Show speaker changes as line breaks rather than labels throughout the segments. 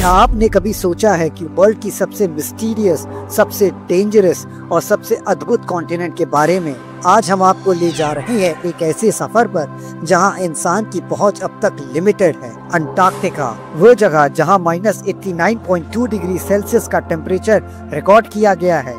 क्या आपने कभी सोचा है कि वर्ल्ड की सबसे मिस्टीरियस, सबसे डेंजरस और सबसे अद्भुत कॉन्टिनेंट के बारे में? आज हम आपको ले जा रहे हैं एक ऐसे सफर पर जहां इंसान की पहुंच अब तक लिमिटेड है। अंटार्कटिका, वो जगह जहां -89.2 डिग्री सेल्सियस का टेम्परेचर रिकॉर्ड किया गया है,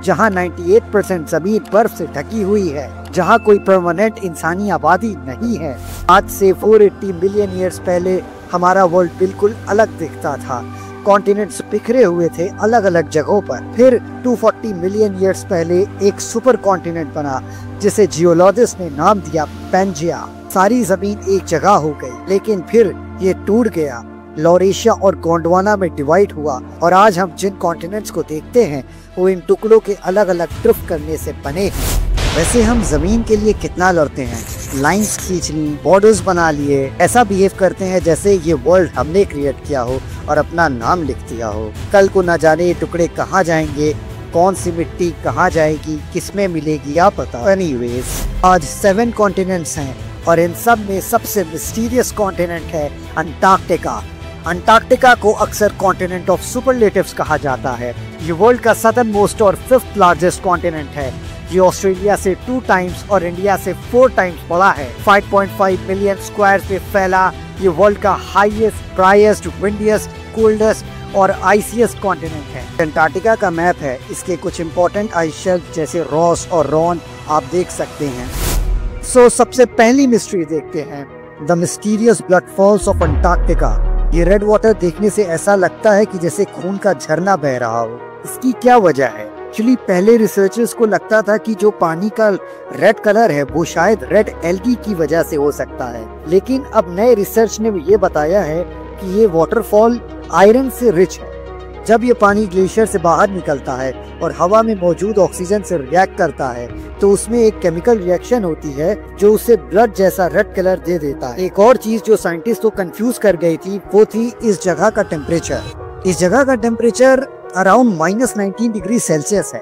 जहां 98% जमीन बर्फ से ढकी हुई है, जहां कोई परमानेंट इंसानी आबादी नहीं है। आज से 480 मिलियन ईयर्स पहले हमारा वर्ल्ड बिल्कुल अलग दिखता था। कॉन्टिनेंट्स बिखरे हुए थे अलग अलग जगहों पर। फिर 240 मिलियन ईयर्स पहले एक सुपर कॉन्टिनेंट बना जिसे जियोलॉजिस्ट ने नाम दिया पैंजिया। सारी जमीन एक जगह हो गई, लेकिन फिर ये टूट गया, लॉरेशिया और गोंडवाना में डिवाइड हुआ और आज हम जिन कॉन्टिनेंट्स को देखते हैं वो इन टुकड़ों के अलग अलग ड्रिफ्ट करने से बने हैं। वैसे हम जमीन के लिए कितना लड़ते हैं, लाइंस खींच ली, बॉर्डर्स बना लिए, ऐसा बिहेव करते हैं जैसे ये वर्ल्ड हमने क्रिएट किया हो और अपना नाम लिख दिया हो। कल को न जाने ये टुकड़े कहाँ जाएंगे, कौन सी मिट्टी कहाँ जाएगी, किसमें मिलेगी, क्या पता। एनीवेज, आज 7 कॉन्टिनेंट्स हैं और इन सब में सबसे मिस्टीरियस कॉन्टिनेंट है अंटार्कटिका। अंटार्कटिका को अक्सर कॉन्टिनेंट ऑफ सुपरलेटिव्स कहा जाता है। ये वर्ल्ड का सदर्न मोस्ट और 5th लार्जेस्ट कॉन्टिनेंट है। ये ऑस्ट्रेलिया से 2 टाइम्स और इंडिया से 4 टाइम्स बड़ा है। 5.5 मिलियन स्क्वायर पे फैला ये वर्ल्ड का हाईएस्ट, ड्राइएस्ट, विंडिएस्ट, कोल्डेस्ट और आइसिएस्ट कॉन्टिनेंट है। अंटार्कटिका का मैप है, इसके कुछ इंपॉर्टेंट आइस शेल्फ जैसे रॉस और रॉन आप देख सकते हैं। सबसे पहली मिस्ट्री देखते हैं, the mysterious blood falls of Antarctica. ये रेड वाटर देखने से ऐसा लगता है कि जैसे खून का झरना बह रहा हो। इसकी क्या वजह है? एक्चुअली पहले रिसर्चर्स को लगता था कि जो पानी का रेड कलर है वो शायद रेड एल्गी की वजह से हो सकता है, लेकिन अब नए रिसर्च ने ये बताया है कि ये वाटरफॉल आयरन से रिच है। जब ये पानी ग्लेशियर से बाहर निकलता है और हवा में मौजूद ऑक्सीजन से रिएक्ट करता है तो उसमें एक केमिकल रिएक्शन होती है जो उसे ब्लड जैसा रेड कलर दे देता है। एक और चीज जो साइंटिस्ट को कंफ्यूज कर गई थी वो थी इस जगह का टेम्परेचर। इस जगह का टेम्परेचर अराउंड -19 डिग्री सेल्सियस है।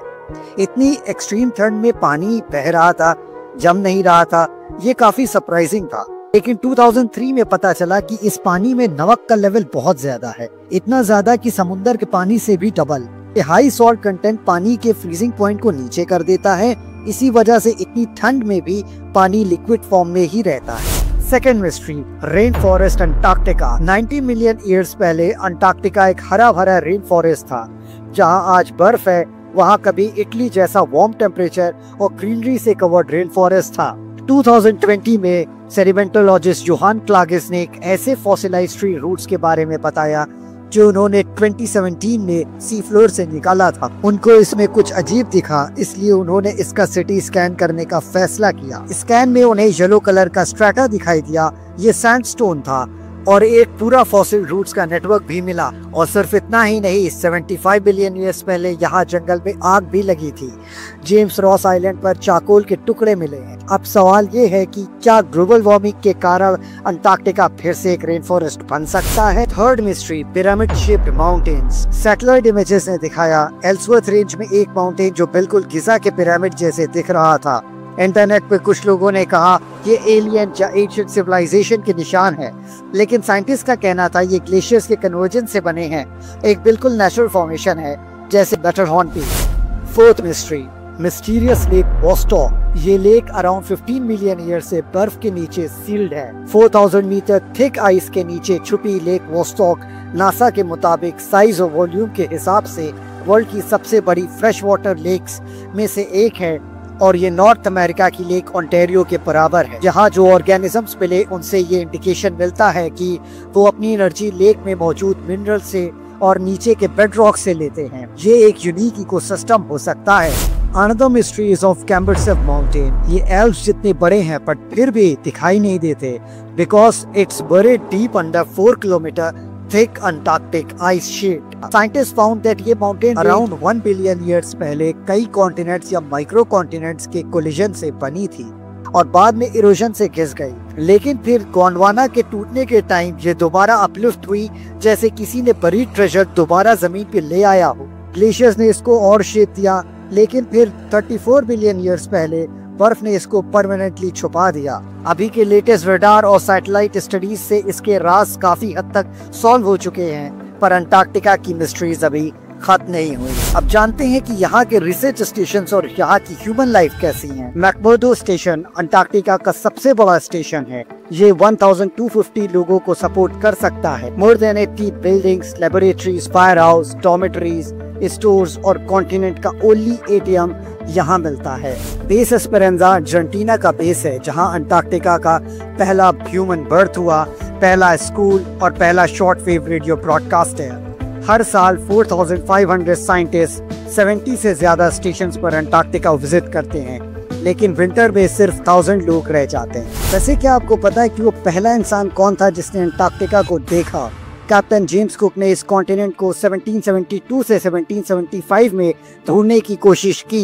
इतनी एक्सट्रीम ठंड में पानी बह रहा था, जम नहीं रहा था, ये काफी सरप्राइजिंग था। लेकिन 2003 में पता चला कि इस पानी में नमक का लेवल बहुत ज्यादा है, इतना ज्यादा कि समुद्र के पानी से भी डबल। ये हाई सॉल्ट कंटेंट पानी के फ्रीजिंग पॉइंट को नीचे कर देता है, इसी वजह से इतनी ठंड में भी पानी लिक्विड फॉर्म में ही रहता है। Second mystery, rain forest Antarctica. 90 million years पहले अंटार्कटिका एक हरा भरा रेन फॉरेस्ट था। जहां आज बर्फ है वहां कभी इटली जैसा वार्म टेम्परेचर और ग्रीनरी से कवर्ड रेन फॉरेस्ट था। 2020 में सेडिमेंटोलॉजिस्ट जोहान क्लागिस ने एक ऐसे फॉसिलाइज्ड ट्री रूट्स के बारे में बताया जो उन्होंने 2017 में सी फ्लोर से निकाला था। उनको इसमें कुछ अजीब दिखा, इसलिए उन्होंने इसका सिटी स्कैन करने का फैसला किया। स्कैन में उन्हें येलो कलर का स्ट्रैटा दिखाई दिया, ये सैंडस्टोन था और एक पूरा फॉसिल रूट्स का नेटवर्क भी मिला। और सिर्फ इतना ही नहीं, 75 बिलियन ईयर्स पहले यहाँ जंगल में आग भी लगी थी। जेम्स रॉस आइलैंड पर चाकोल के टुकड़े मिले हैं। अब सवाल ये है कि क्या ग्लोबल वार्मिंग के कारण अंटार्कटिका फिर से एक रेन फॉरेस्ट बन सकता है? Third mystery, pyramid shaped mountains. Satellite images ने दिखाया एल्सवर्थ रेंज में एक माउंटेन जो बिल्कुल गिजा के पिरामिड जैसे दिख रहा था। इंटरनेट पे कुछ लोगों ने कहा ये एलियन या एंशिएंट सिविलाइजेशन के निशान है, लेकिन साइंटिस्ट का कहना था ये ग्लेशियर्स के कन्वर्जेंस से बने हैं, एक बिल्कुल नेचुरल फॉर्मेशन है जैसे Matterhorn peak. Fourth mystery, mysterious lake Vostok. ये लेक अराउंड 15 मिलियन ईयर से बर्फ के नीचे सील्ड है। 4000 मीटर थिक आइस के नीचे छुपी लेक वोस्टॉक नासा के मुताबिक साइज और वॉल्यूम के हिसाब से वर्ल्ड की सबसे बड़ी फ्रेश वाटर लेक्स में से एक है और ये नॉर्थ अमेरिका की लेक ओंटारियो के बराबर है। यहाँ जो ऑर्गेनिजम्स मिले उनसे ये इंडिकेशन मिलता है कि वो अपनी एनर्जी लेक में मौजूद मिनरल से और नीचे के बेड रॉक से लेते हैं। ये एक यूनिक इकोसिस्टम हो सकता है। Another mysteries of Gamburtsev mountain. ये एल्प्स जितने बड़े हैं बट फिर भी दिखाई नहीं देते because it's buried deep under 4 kilometre thick Antarctic ice sheet. Scientists found that ये माउंटेन अराउंड 1 बिलियन ईयर्स पहले कई कॉन्टिनेंट्स या माइक्रो कॉन्टिनेंट्स के कोलिजन से बनी थी और बाद में इरोजन से घिस गई। लेकिन फिर गोंडवाना के टूटने के टाइम ये दोबारा अपलिफ्ट हुई जैसे किसी ने बरीड ट्रेजर दोबारा जमीन पे ले आया हो। ग्लेशियर्स ने इसको और शेप दिया, लेकिन फिर 34 बिलियन ईयर्स पहले बर्फ ने इसको परमानेंटली छुपा दिया। अभी के लेटेस्ट रडार और सैटेलाइट स्टडीज से इसके राज काफी हद तक सॉल्व हो चुके हैं। पर अंटार्कटिका की मिस्ट्रीज अभी खत्म नहीं हुई। अब जानते हैं कि यहाँ के रिसर्च स्टेशन और यहाँ की ह्यूमन लाइफ कैसी है। मैकमर्डो स्टेशन अंटार्कटिका का सबसे बड़ा स्टेशन है। ये 1250 लोगों को सपोर्ट कर सकता है। More than 80 buildings, laboratories, fire house, dormitories, stores और कॉन्टिनेंट का ओनली ATM यहाँ मिलता है। बेस एस्पेरेंजा अर्जेंटीना का बेस है, जहाँ अंटार्कटिका का पहला ह्यूमन बर्थ हुआ, पहला स्कूल और पहला शॉर्ट वेव रेडियो ब्रॉडकास्ट है। हर साल 4500 साइंटिस्ट 70 से ज्यादा स्टेशंस पर अंटार्कटिका विजिट करते हैं, लेकिन विंटर में सिर्फ 1000 लोग रह जाते हैं। वैसे क्या आपको पता है कि वो पहला इंसान कौन था जिसने अंटार्कटिका को देखा? कैप्टन जेम्स कुक ने इस कॉन्टिनेंट को 1772 से 1775 में ढूंढने की कोशिश की,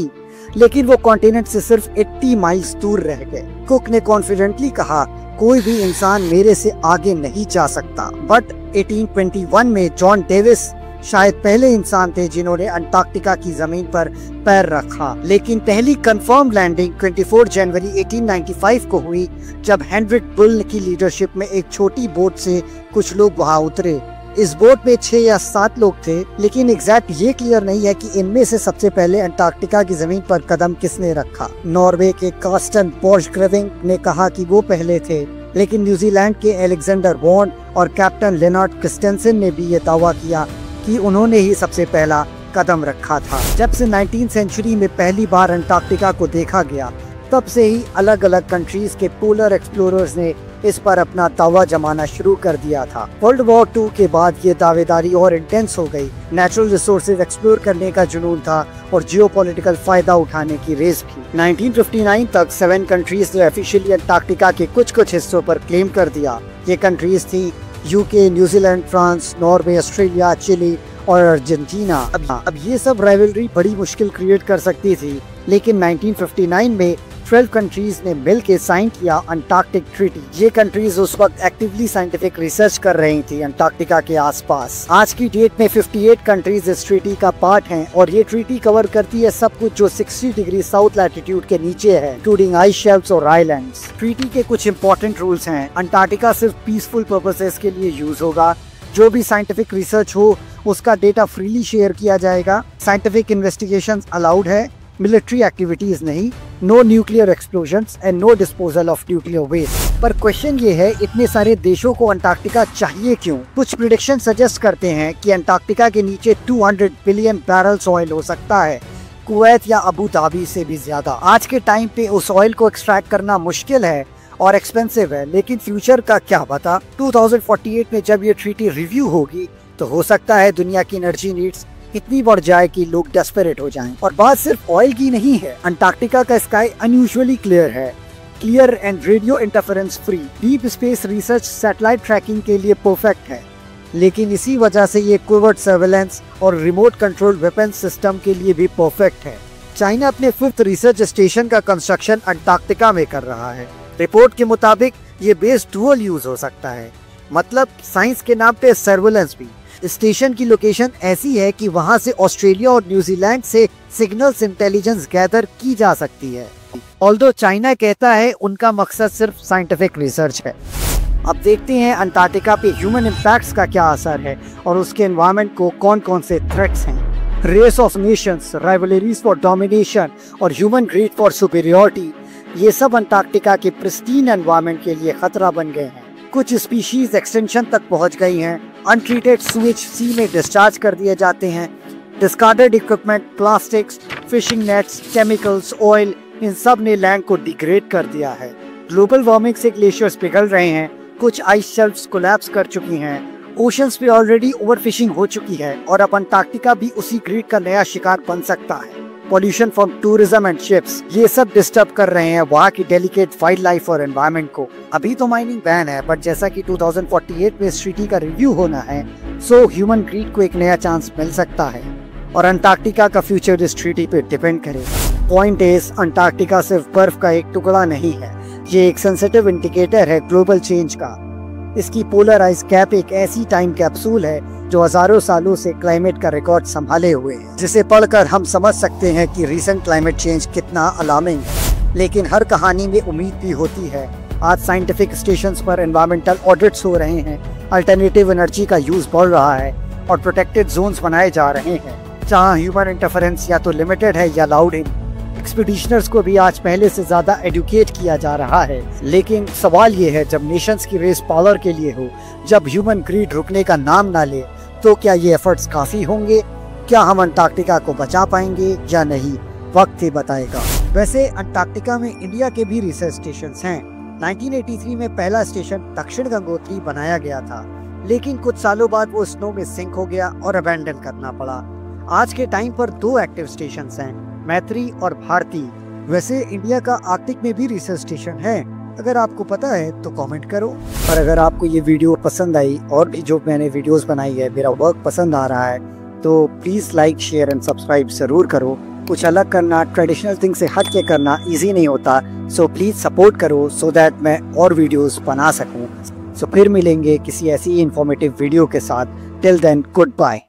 लेकिन वो कॉन्टिनेंट से सिर्फ 80 माइल्स दूर रह गए। कुक ने कॉन्फिडेंटली कहा, कोई भी इंसान मेरे से आगे नहीं जा सकता। बट 1821 में जॉन डेविस शायद पहले इंसान थे जिन्होंने अंटार्कटिका की जमीन पर पैर रखा, लेकिन पहली कंफर्म लैंडिंग 24 जनवरी 1895 को हुई, जब हेनरिक बुल की लीडरशिप में एक छोटी बोट से कुछ लोग वहां उतरे। इस बोट में 6 या 7 लोग थे, लेकिन एग्जैक्ट ये क्लियर नहीं है कि इनमें से सबसे पहले अंटार्कटिका की जमीन पर कदम किसने रखा। नॉर्वे के कार्स्टन बोर्जग्रेविंग ने कहा कि वो पहले थे, लेकिन न्यूजीलैंड के एलेक्जेंडर वॉन और कैप्टन लेनार्ड क्रिस्टेंसन ने भी ये दावा किया कि उन्होंने ही सबसे पहला कदम रखा था। जब से 19वीं सेंचुरी में पहली बार अंटार्कटिका को देखा गया, तब से ही अलग अलग कंट्रीज के पोलर एक्सप्लोरर्स ने इस पर अपना दावा जमाना शुरू कर दिया था। वर्ल्ड वॉर 2 के बाद ये दावेदारी और इंटेंस हो गई। नेचुरल रिसोर्सेज एक्सप्लोर करने का जुनून था और जियोपॉलिटिकल फायदा उठाने की रेस भी। 1959 तक 7 कंट्रीज ने ऑफिशियली अंटार्कटिका के कुछ हिस्सों पर क्लेम कर दिया। ये कंट्रीज थी UK, New Zealand, France, Norway, Australia, Chile और अर्जेंटीना। अब ये सब राइवलरी बड़ी मुश्किल क्रिएट कर सकती थी, लेकिन 1959 में 12 कंट्रीज ने मिलकर साइन किया अंटार्कटिक ट्रीटी। ये कंट्रीज उस वक्त एक्टिवली साइंटिफिक रिसर्च कर रही थी अंटार्कटिका के आसपास। आज की डेट में 58 कंट्रीज इस ट्रीटी का पार्ट हैं और ये ट्रीटी कवर करती है सब कुछ जो 60 डिग्री साउथ लैटिट्यूड के नीचे है, इंक्लूडिंग आइस शेल्फ्स और आइलैंड्स। ट्रीटी के कुछ इंपॉर्टेंट रूल्स हैं। अंटार्कटिका सिर्फ पीसफुल पर्पसेस के लिए यूज होगा। जो भी साइंटिफिक रिसर्च हो उसका डेटा फ्रीली शेयर किया जाएगा। साइंटिफिक इन्वेस्टिगेशंस अलाउड है, मिलिट्री एक्टिविटीज नहीं। No nuclear explosions and no disposal of nuclear waste. पर क्वेश्चन ये है, इतने सारे देशों को अंटार्कटिका चाहिए क्यों? कुछ प्रिडिक्शन सजेस्ट करते हैं कि अंटार्कटिका के नीचे 200 बिलियन बैरल्स ऑयल हो सकता है, कुवैत या अबू धाबी से भी ज्यादा। आज के टाइम पे उस ऑयल को एक्सट्रैक्ट करना मुश्किल है और एक्सपेंसिव है, लेकिन फ्यूचर का क्या पता। 2048 में जब ये ट्रीटी रिव्यू होगी तो हो सकता है दुनिया की एनर्जी नीड्स इतनी बढ़ जाए कि लोग डेस्परेट हो जाएं। और बात सिर्फ ऑयल की नहीं है। अंटार्कटिका का स्काई अनयूजुअली क्लियर है, clear and radio interference free. Deep space research satellite trekking के लिए परफेक्ट है, लेकिन इसी वजह से ये कोवर्ट सर्वेलेंस और रिमोट कंट्रोल वेपन सिस्टम के लिए भी परफेक्ट है। चाइना अपने 5th रिसर्च स्टेशन का कंस्ट्रक्शन अंटार्कटिका में कर रहा है। रिपोर्ट के मुताबिक ये बेस डुअल यूज हो सकता है, मतलब साइंस के नाम पे सर्वेलेंस भी। स्टेशन की लोकेशन ऐसी है कि वहां से ऑस्ट्रेलिया और न्यूजीलैंड से सिग्नल्स इंटेलिजेंस गैदर की जा सकती है। ऑल्दो चाइना कहता है उनका मकसद सिर्फ साइंटिफिक रिसर्च है। अब देखते हैं अंटार्कटिका पे ह्यूमन इम्पैक्ट्स का क्या असर है और उसके एनवायरनमेंट को कौन कौन से थ्रेट्स हैं। Race of nations, rivalries for domination और ह्यूमन ग्रीड फॉर सुपीरियरिटी, ये सब अंटार्कटिका के प्रिस्टीन एनवायरनमेंट के लिए खतरा बन गए हैं। कुछ स्पीशीज एक्सटेंशन तक पहुंच गई हैं। अनट्रीटेड सूएज सी में डिस्चार्ज कर दिए जाते हैं। Discarded equipment, plastics, fishing nets, chemicals, oil, इन सब ने लैंड को डिग्रेड कर दिया है। ग्लोबल वार्मिंग से ग्लेशियर्स पिघल रहे हैं, कुछ आइस शेल्फ्स कोलैप्स कर चुकी हैं, ओशंस पे ऑलरेडी ओवरफिशिंग हो चुकी है और अब अंटार्कटिका भी उसी ग्रीड का नया शिकार बन सकता है। Pollution from tourism and ships, ये सब डिस्टर्ब कर रहे हैं वहाँ की डेलिकेट वाइल्ड लाइफ और एनवायरनमेंट को। अभी तो माइनिंग बैन है, बट जैसा कि 2048 में इस ट्रीटी का रिव्यू होना है, सो ह्यूमन ग्रीड को एक नया चांस मिल सकता है और अंटार्कटिका का फ्यूचर इस ट्रीटी पे डिपेंड करेगा। पॉइंट इज, अंटार्कटिका सिर्फ बर्फ का एक टुकड़ा नहीं है, ये एक सेंसिटिव इंडिकेटर है ग्लोबल चेंज का। इसकी पोलर आइस कैप एक ऐसी टाइम कैप्सूल है जो हजारों सालों से क्लाइमेट का रिकॉर्ड संभाले हुए है, जिसे पढ़कर हम समझ सकते हैं कि रीसेंट क्लाइमेट चेंज कितना अलार्मिंग है। लेकिन हर कहानी में उम्मीद भी होती है। आज साइंटिफिक स्टेशंस पर एनवायरमेंटल ऑडिट्स हो रहे हैं, अल्टरनेटिव एनर्जी का यूज बढ़ रहा है और प्रोटेक्टेड जोन्स बनाए जा रहे हैं जहां ह्यूमन इंटरफेरेंस या तो लिमिटेड है या अलाउड है। एक्सपीडिशनर्स को भी आज पहले से ज्यादा एडुकेट किया जा रहा है। लेकिन सवाल ये है, जब नेशंस की रेस पावर के लिए हो, जब ह्यूमन ग्रीड रुकने का नाम ना ले, तो क्या ये एफर्ट्स काफी होंगे? क्या हम अंटार्कटिका को बचा पाएंगे या नहीं? वक्त ही बताएगा। वैसे अंटार्कटिका में इंडिया के भी रिसर्च स्टेशन हैं। 1983 में पहला स्टेशन दक्षिण गंगोत्री बनाया गया था, लेकिन कुछ सालों बाद वो स्नो में सिंक हो गया और अबैंडन करना पड़ा। आज के टाइम पर 2 एक्टिव स्टेशन हैं, मैत्री और भारती। वैसे इंडिया का आर्कटिक में भी रिसर्च स्टेशन है। अगर आपको पता है तो कमेंट करो। और अगर आपको ये वीडियो पसंद आई और भी जो मैंने वीडियोस बनाई है, मेरा वर्क पसंद आ रहा है, तो please like, share and subscribe जरूर करो। कुछ अलग करना, ट्रेडिशनल थिंग से हट के करना इजी नहीं होता, सो प्लीज सपोर्ट करो सो दैट मैं और वीडियोस बना सकूं। सो फिर मिलेंगे किसी ऐसी इंफॉर्मेटिव वीडियो के साथ। Till then, good bye.